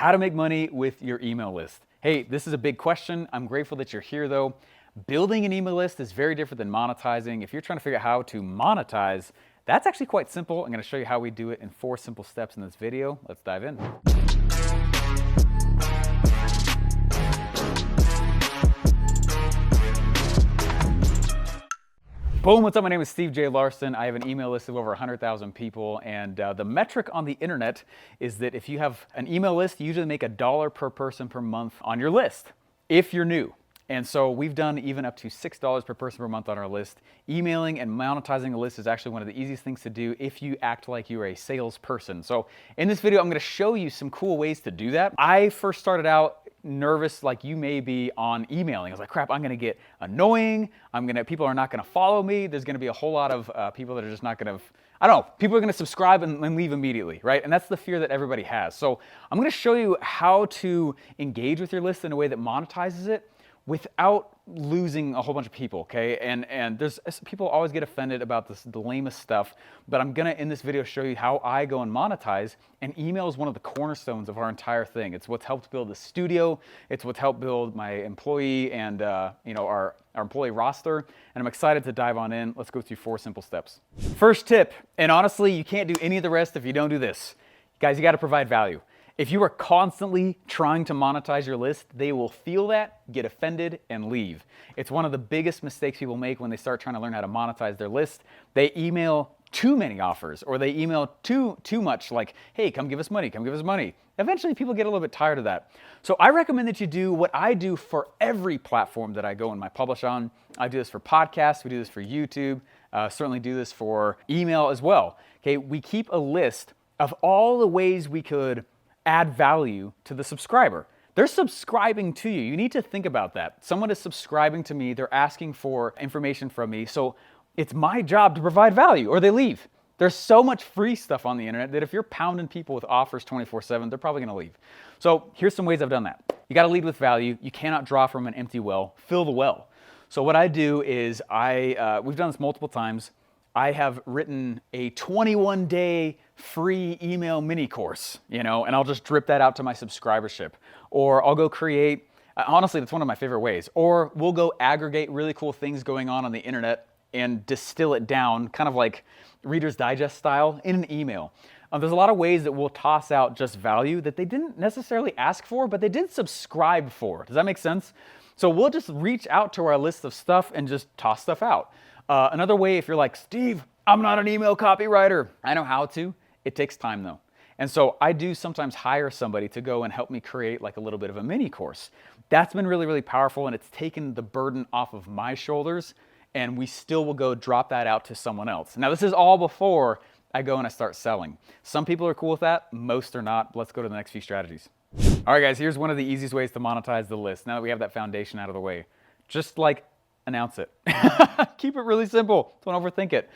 how to make money with your email list. Hey, this is a big question. I'm grateful that you're here though. Building an email list is very different than monetizing. If you're trying to figure out how to monetize, that's actually quite simple. I'm gonna show you how we do it in 4 simple steps in this video. Let's dive in. Boom, what's up? My name is Steve J Larsen. I have an email list of over 100,000 people, and the metric on the internet is that if you have an email list, you usually make $1 per person per month on your list, if you're new. And so we've done even up to $6 per person per month on our list. Emailing and monetizing a list is actually one of the easiest things to do if you act like you're a salesperson. So in this video, I'm gonna show you some cool ways to do that. I first started out nervous like you may be on emailing. I was like, crap, I'm gonna get annoying. People are not gonna follow me. There's gonna be a whole lot of people that are just not gonna, I don't know, people are gonna subscribe and leave immediately, right? And that's the fear that everybody has. So I'm gonna show you how to engage with your list in a way that monetizes it without losing a whole bunch of people, okay? And there's people always get offended about the lamest stuff, but I'm gonna in this video show you how I go and monetize, and email is one of the cornerstones of our entire thing. It's what's helped build the studio, it's what's helped build my employee and our employee roster, and I'm excited to dive on in. Let's go through 4 simple steps. First tip, and honestly, you can't do any of the rest if you don't do this. Guys, you gotta provide value. If you are constantly trying to monetize your list, they will feel that, get offended, and leave. It's one of the biggest mistakes people make when they start trying to learn how to monetize their list. They email too many offers, or they email too much, like, hey, come give us money, come give us money. Eventually, people get a little bit tired of that. So I recommend that you do what I do for every platform that I go and my publish on. I do this for podcasts, we do this for YouTube, certainly do this for email as well. Okay, we keep a list of all the ways we could add value to the subscriber. They're subscribing to you. You need to think about that. Someone is subscribing to me. They're asking for information from me. So it's my job to provide value, or they leave. There's so much free stuff on the internet that if you're pounding people with offers 24/7, they're probably gonna leave. So here's some ways I've done that. You gotta lead with value. You cannot draw from an empty well. Fill the well. So what I do is we've done this multiple times. I have written a 21-day free email mini course, and I'll just drip that out to my subscribership. Or I'll go create, honestly, that's one of my favorite ways. Or we'll go aggregate really cool things going on the internet and distill it down, kind of like Reader's Digest style, in an email. There's a lot of ways that we'll toss out just value that they didn't necessarily ask for, but they did subscribe for. Does that make sense? So we'll just reach out to our list of stuff and just toss stuff out. Another way, if you're like, Steve, I'm not an email copywriter. I know how to. It takes time though. And so I do sometimes hire somebody to go and help me create like a little bit of a mini course. That's been really, really powerful, and it's taken the burden off of my shoulders, and we still will go drop that out to someone else. Now this is all before I go and I start selling. Some people are cool with that, most are not. Let's go to the next few strategies. All right guys, here's one of the easiest ways to monetize the list. Now that we have that foundation out of the way, just like announce it. Keep it really simple. Don't overthink it.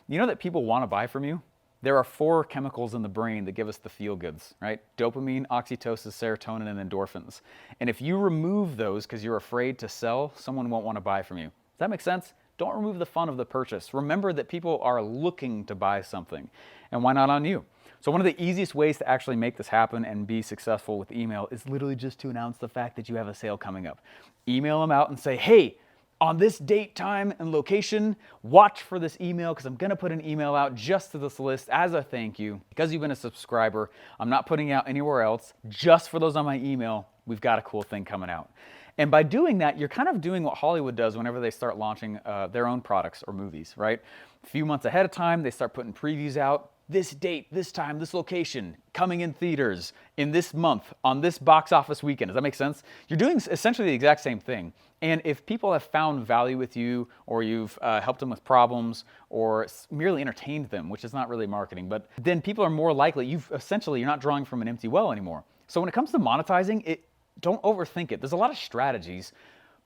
You know that people want to buy from you? There are 4 chemicals in the brain that give us the feel goods, right? Dopamine, oxytocin, serotonin, and endorphins. And if you remove those because you're afraid to sell, someone won't want to buy from you. Does that make sense? Don't remove the fun of the purchase. Remember that people are looking to buy something. And why not on you? So one of the easiest ways to actually make this happen and be successful with email is literally just to announce the fact that you have a sale coming up. Email them out and say, hey, on this date, time, and location, watch for this email because I'm gonna put an email out just to this list as a thank you. Because you've been a subscriber, I'm not putting out anywhere else. Just for those on my email, we've got a cool thing coming out. And by doing that, you're kind of doing what Hollywood does whenever they start launching their own products or movies, right? A few months ahead of time, they start putting previews out. This date, this time, this location, coming in theaters, in this month, on this box office weekend. Does that make sense? You're doing essentially the exact same thing. And if people have found value with you, or you've helped them with problems, or merely entertained them, which is not really marketing, but then people are more likely, you're not drawing from an empty well anymore. So when it comes to monetizing, don't overthink it. There's a lot of strategies,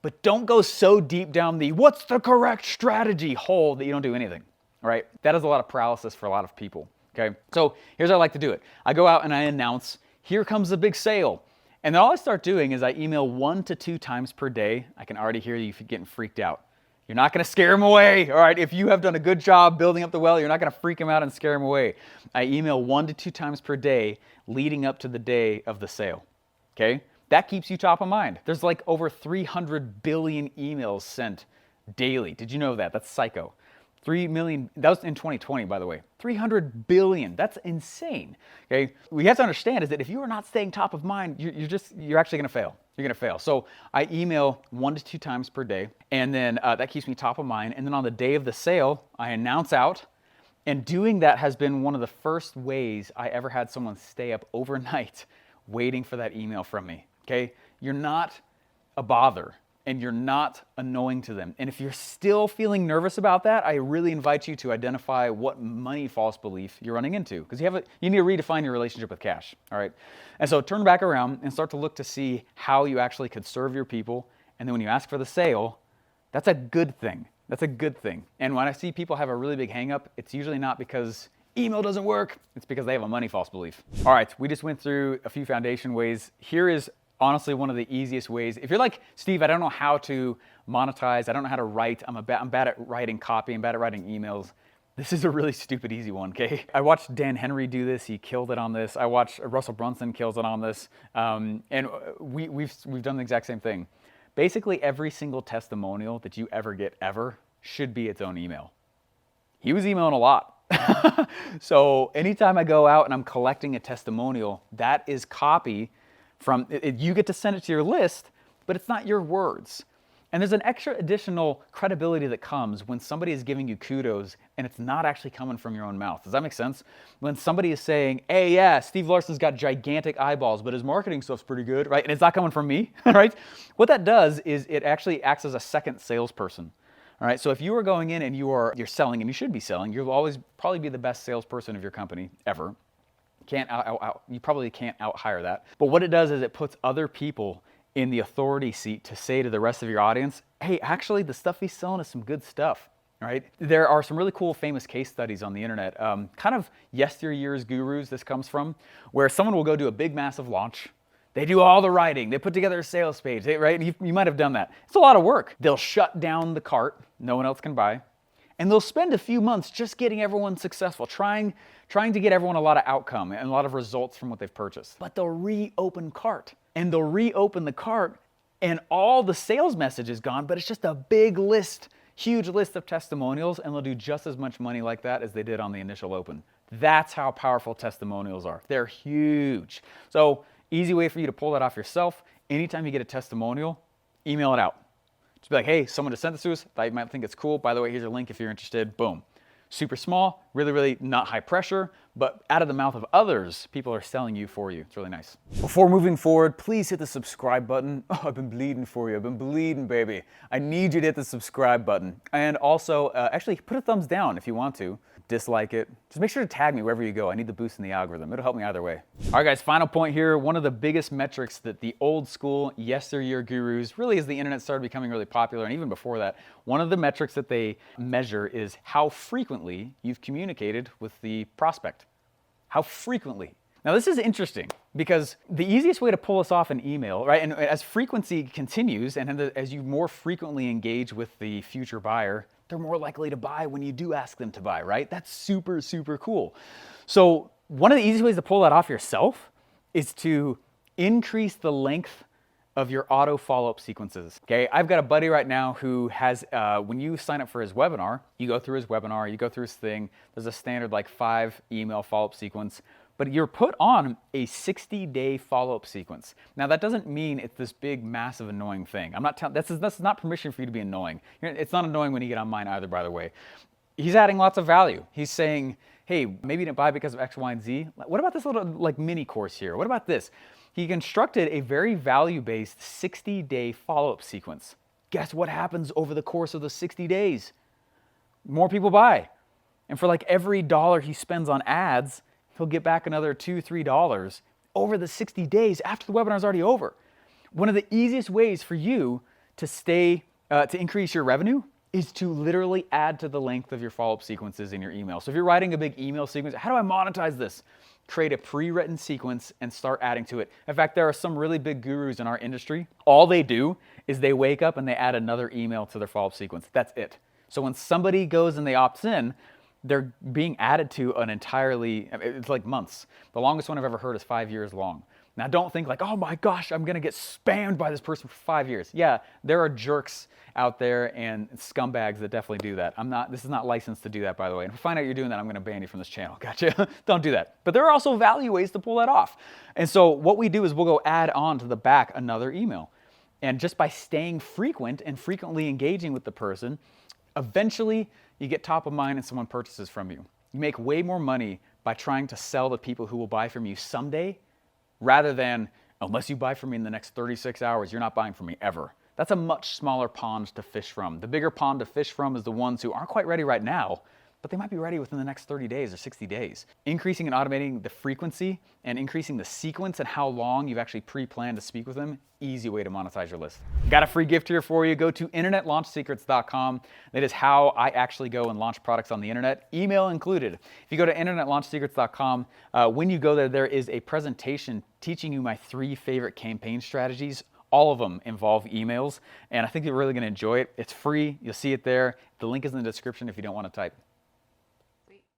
but don't go so deep down the what's the correct strategy hole that you don't do anything. Right? That is a lot of paralysis for a lot of people, okay? So here's how I like to do it. I go out and I announce, here comes a big sale. And then all I start doing is I email 1 to 2 times per day. I can already hear you getting freaked out. You're not gonna scare them away, all right? If you have done a good job building up the well, you're not gonna freak them out and scare them away. I email 1 to 2 times per day leading up to the day of the sale. okay? That keeps you top of mind. There's like over 300 billion emails sent daily. Did you know that? That's psycho. 3 million, that was in 2020, by the way. 300 billion, that's insane, okay? What you have to understand is that if you are not staying top of mind, you're actually gonna fail. You're gonna fail. So I email 1 to 2 times per day, and then that keeps me top of mind. And then on the day of the sale, I announce out, and doing that has been one of the first ways I ever had someone stay up overnight waiting for that email from me, okay? You're not a bother, and you're not annoying to them. And if you're still feeling nervous about that, I really invite you to identify what money false belief you're running into, because you need to redefine your relationship with cash, all right? And so turn back around and start to look to see how you actually could serve your people. And then when you ask for the sale, that's a good thing. That's a good thing. And when I see people have a really big hang up, it's usually not because email doesn't work, it's because they have a money false belief. All right, we just went through a few foundation ways. Here is honestly one of the easiest ways. If you're like, Steve, I don't know how to monetize, I don't know how to write, I'm bad at writing copy, I'm bad at writing emails. This is a really stupid easy one, okay? I watched Dan Henry do this, he killed it on this. I watched Russell Brunson kills it on this. And we've done the exact same thing. Basically every single testimonial that you ever get ever should be its own email. He was emailing a lot. So anytime I go out and I'm collecting a testimonial, that is copy from, you get to send it to your list, but it's not your words. And there's an extra additional credibility that comes when somebody is giving you kudos and it's not actually coming from your own mouth. Does that make sense? When somebody is saying, hey, yeah, Steve Larsen's got gigantic eyeballs, but his marketing stuff's pretty good, right? And it's not coming from me, right? What that does is it actually acts as a second salesperson. All right, so if you are going in and you're selling, and you should be selling, you'll always probably be the best salesperson of your company ever. You probably can't out-hire that. But what it does is it puts other people in the authority seat to say to the rest of your audience, hey, actually the stuff he's selling is some good stuff, right? There are some really cool famous case studies on the internet, kind of yesteryear's gurus this comes from, where someone will go do a big massive launch. They do all the writing, they put together a sales page, right? You might have done that. It's a lot of work. They'll shut down the cart, no one else can buy, and they'll spend a few months just getting everyone successful, trying to get everyone a lot of outcome and a lot of results from what they've purchased. But they'll reopen cart, and they'll reopen the cart, and all the sales message is gone, but it's just a big list, huge list of testimonials, and they'll do just as much money like that as they did on the initial open. That's how powerful testimonials are. They're huge. So easy way for you to pull that off yourself. Anytime you get a testimonial, email it out. Just be like, hey, someone just sent this to us. Thought you might think it's cool. By the way, here's a link if you're interested. Boom. Super small, really, really not high pressure, but out of the mouth of others, people are selling you for you. It's really nice. Before moving forward, please hit the subscribe button. Oh, I've been bleeding for you. I've been bleeding, baby. I need you to hit the subscribe button. And also, actually, put a thumbs down if you want to. Dislike it. Just make sure to tag me wherever you go. I need the boost in the algorithm. It'll help me either way. All right, guys, final point here. One of the biggest metrics that the old school yesteryear gurus, really as the internet started becoming really popular, and even before that, one of the metrics that they measure is how frequently you've communicated with the prospect. How frequently. Now, this is interesting because the easiest way to pull us off an email, right, and as frequency continues and as you more frequently engage with the future buyer, they're more likely to buy when you do ask them to buy, right? That's super, super cool. So one of the easiest ways to pull that off yourself is to increase the length of your auto follow-up sequences, okay? I've got a buddy right now who has, when you sign up for his webinar, you go through his webinar, you go through his thing, there's a standard like 5 email follow-up sequence, but you're put on a 60-day follow-up sequence. Now that doesn't mean it's this big, massive, annoying thing. I'm not telling, that's not permission for you to be annoying. It's not annoying when you get on mine either, by the way. He's adding lots of value. He's saying, hey, maybe you didn't buy because of X, Y, and Z. What about this little like mini course here? What about this? He constructed a very value-based 60-day follow-up sequence. Guess what happens over the course of the 60 days? More people buy. And for like every dollar he spends on ads, he'll get back another $2, $3 over the 60 days after the webinar's already over. One of the easiest ways for you to increase your revenue is to literally add to the length of your follow-up sequences in your email. So if you're writing a big email sequence, how do I monetize this? Create a pre-written sequence and start adding to it. In fact, there are some really big gurus in our industry. All they do is they wake up and they add another email to their follow-up sequence. That's it. So when somebody goes and they opts in, they're being added to an entirely, it's like months. The longest one I've ever heard is 5 years long. Now don't think like, oh my gosh, I'm gonna get spammed by this person for 5 years. Yeah, there are jerks out there and scumbags that definitely do that. This is not licensed to do that, by the way. And if I find out you're doing that, I'm gonna ban you from this channel, gotcha? Don't do that. But there are also value ways to pull that off. And so what we do is we'll go add on to the back another email. And just by staying frequent and frequently engaging with the person, eventually you get top of mind and someone purchases from you. You make way more money by trying to sell to people who will buy from you someday, rather than, unless you buy from me in the next 36 hours, you're not buying from me ever. That's a much smaller pond to fish from. The bigger pond to fish from is the ones who aren't quite ready right now, but they might be ready within the next 30 days or 60 days. Increasing and automating the frequency and increasing the sequence and how long you've actually pre-planned to speak with them, easy way to monetize your list. Got a free gift here for you. Go to internetlaunchsecrets.com. That is how I actually go and launch products on the internet, email included. If you go to internetlaunchsecrets.com, when you go there, there is a presentation teaching you my 3 favorite campaign strategies. All of them involve emails, and I think you're really gonna enjoy it. It's free, you'll see it there. The link is in the description if you don't wanna type.